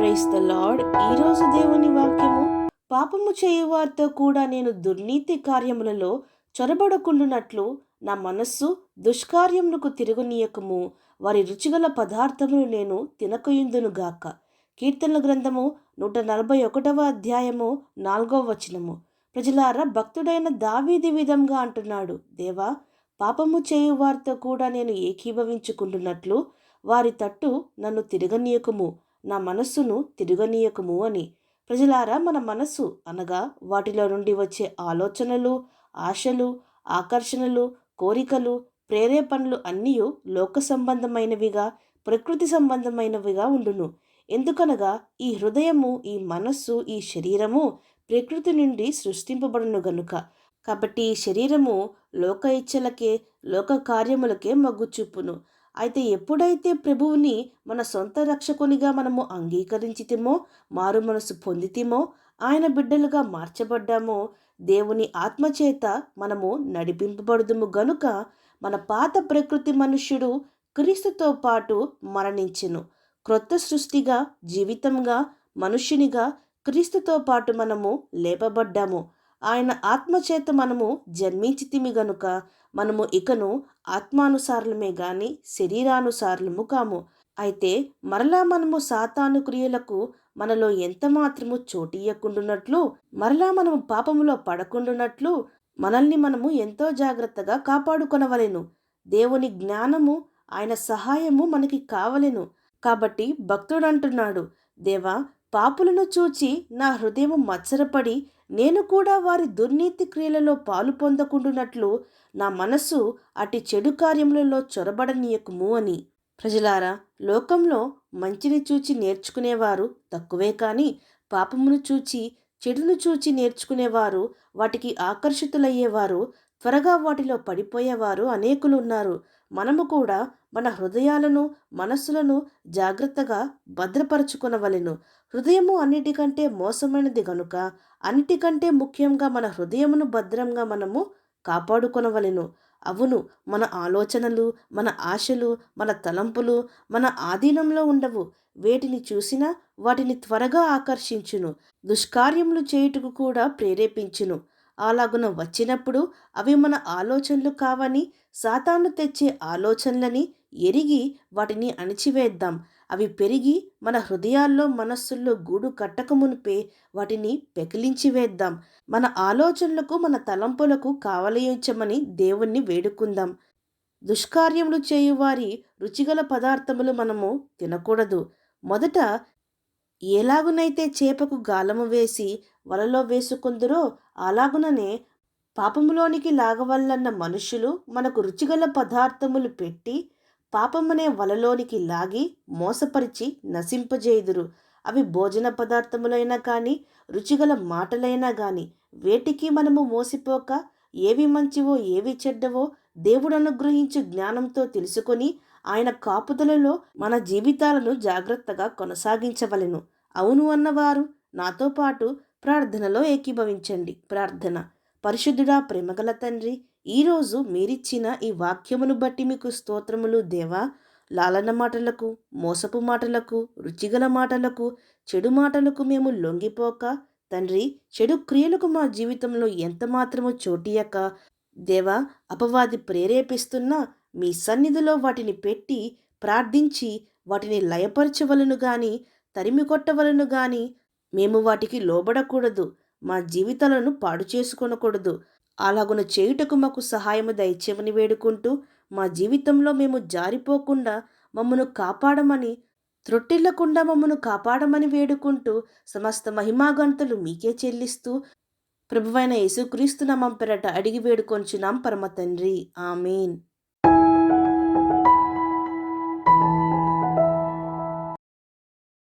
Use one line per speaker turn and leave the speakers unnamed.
Praise the lord. ఈరోజు దేవుని వాక్యము, పాపము చేయువారితో కూడా నేను దుర్నీతి కార్యములలో చొరబడకుండునట్లు నా మనస్సు దుష్కార్యములకు తిరుగునీయకము, వారి రుచిగల పదార్థములు నేను తినకయుందునుగాక. కీర్తనల గ్రంథము 141 అధ్యాయము 4వ వచనము. ప్రజలారా, భక్తుడైన దావీదు విధంగా అంటున్నాడు, దేవా, పాపము చేయువారితో కూడా నేను ఏకీభవించుకుంటున్నట్లు వారి తట్టు నన్ను తిరగనీయకము, నా మనస్సును తిరగనీయకము అని. ప్రజలారా, మన మనస్సు అనగా వాటిలో నుండి వచ్చే ఆలోచనలు, ఆశలు, ఆకర్షణలు, కోరికలు, ప్రేరేపణలు అన్నీ లోక సంబంధమైనవిగా, ప్రకృతి సంబంధమైనవిగా ఉండును. ఎందుకనగా ఈ హృదయము, ఈ మనస్సు, ఈ శరీరము ప్రకృతి నుండి సృష్టింపబడును గనుక. కాబట్టి ఈ శరీరము లోక ఇచ్చలకే, లోక కార్యములకే మొగ్గు చూపును. అయితే ఎప్పుడైతే ప్రభువుని మన సొంత రక్షకునిగా మనము అంగీకరించితిమో, మారు మనసు పొందితిమో, ఆయన బిడ్డలుగా మార్చబడ్డామో, దేవుని ఆత్మచేత మనము నడిపింపబడుదుము గనుక మన పాత ప్రకృతి మనుష్యుడు క్రీస్తుతో పాటు మరణించెను. క్రొత్త సృష్టిగా, జీవితంగా, మనుష్యునిగా క్రీస్తుతో పాటు మనము లేపబడ్డాము. ఆయన ఆత్మచేత మనము జన్మించితిమి గనుక మనము ఇకను ఆత్మానుసారులమే గాని శరీరానుసారులము కాము. అయితే మరలా మనము సాతాను క్రియలకు మనలో ఎంత మాత్రము చోటియ్యకుండునట్లు, మరలా మనము పాపములో పడకుండునట్లు మనల్ని మనము ఎంతో జాగ్రత్తగా కాపాడుకొనవలెను. దేవుని జ్ఞానము, ఆయన సహాయము మనకి కావలెను. కాబట్టి భక్తుడు అంటున్నాడు, దేవా, పాపులను చూచి నా హృదయము మత్సరపడి నేను కూడా వారి దుర్నీతి క్రియలలో పాలు పొందకుండునట్లు నా మనస్సు అట్టి చెడు కార్యములలో చొరబడనీయకుము అని. ప్రజలారా, లోకంలో మంచిని చూచి నేర్చుకునేవారు తక్కువే కానీ పాపమును చూచి, చెడును చూచి నేర్చుకునేవారు, వాటికి ఆకర్షితులయ్యేవారు, త్వరగా వాటిలో పడిపోయేవారు అనేకులు ఉన్నారు. మనము కూడా మన హృదయాలను, మనస్సులను జాగ్రత్తగా భద్రపరచుకొనవలెను. హృదయము అన్నిటికంటే మోసమైనది గనుక అన్నిటికంటే ముఖ్యంగా మన హృదయమును భద్రంగా మనము కాపాడుకొనవలెను. అవును, మన ఆలోచనలు, మన ఆశలు, మన తలంపులు మన ఆధీనంలో ఉండవు. వేటిని చూసినా వాటిని త్వరగా ఆకర్షించును, దుష్కార్యములు చేయుటకు కూడా ప్రేరేపించును. అలాగున వచ్చినప్పుడు అవి మన ఆలోచనలు కావని, సాతాను తెచ్చే ఆలోచనలని ఎరిగి వాటిని అణిచివేద్దాం. అవి పెరిగి మన హృదయాల్లో, మనస్సుల్లో గూడు కట్టకమునిపే వాటిని పెకిలించి వేద్దాం. మన ఆలోచనలకు, మన తలంపులకు కావలించమని దేవుణ్ణి వేడుకుందాం. దుష్కార్యములు చేయువారి రుచిగల పదార్థములు మనము తినకూడదు. మొదట ఎలాగునైతే చేపకు గాలము వేసి వలలో వేసుకుందరో అలాగుననే పాపములోనికి లాగవల్లన్న మనుషులు మనకు రుచిగల పదార్థములు పెట్టి పాపమనే వలలోనికి లాగి మోసపరిచి నశింపజేయుదురు. అవి భోజన పదార్థములైనా కానీ, రుచిగల మాటలైనా కానీ, వేటికి మనము మోసిపోక ఏవి మంచివో ఏవి చెడ్డవో దేవుడు అనుగ్రహించు జ్ఞానంతో తెలుసుకొని ఆయన కాపుదలలో మన జీవితాలను జాగ్రత్తగా కొనసాగించవలెను. అవును అన్నవారు నాతో పాటు ప్రార్థనలో ఏకీభవించండి. ప్రార్థన. పరిశుద్ధుడా, ప్రేమగల తండ్రి, ఈరోజు మీరిచ్చిన ఈ వాక్యమును బట్టి మీకు స్తోత్రములు దేవా. లాలన మాటలకు, మోసపు మాటలకు, రుచిగల మాటలకు, చెడు మాటలకు మేము లొంగిపోక తండ్రి, చెడు క్రియలకు మా జీవితంలో ఎంత మాత్రము చోటియక దేవా, అపవాది ప్రేరేపిస్తున్నా మీ సన్నిధిలో వాటిని పెట్టి ప్రార్థించి వాటిని లయపరచవలను గాని, తరిమి కొట్టవలను గాని మేము వాటికి లోబడకూడదు. మా జీవితాలను పాడు చేసుకొనకూడదు. అలాగున చేయుటకు మాకు సహాయము దయచేయమని వేడుకుంటూ, మా జీవితంలో మేము జారిపోకుండా మమ్మను కాపాడమని, త్రొట్టిల్లకుండా మమ్మను కాపాడమని వేడుకుంటూ, సమస్త మహిమాగంతులు మీకే చెల్లిస్తూ ప్రభువైన యేసుక్రీస్తు నామం పేరట అడిగి వేడుకొంచున్నాం పరమ తండ్రి. ఆమేన్.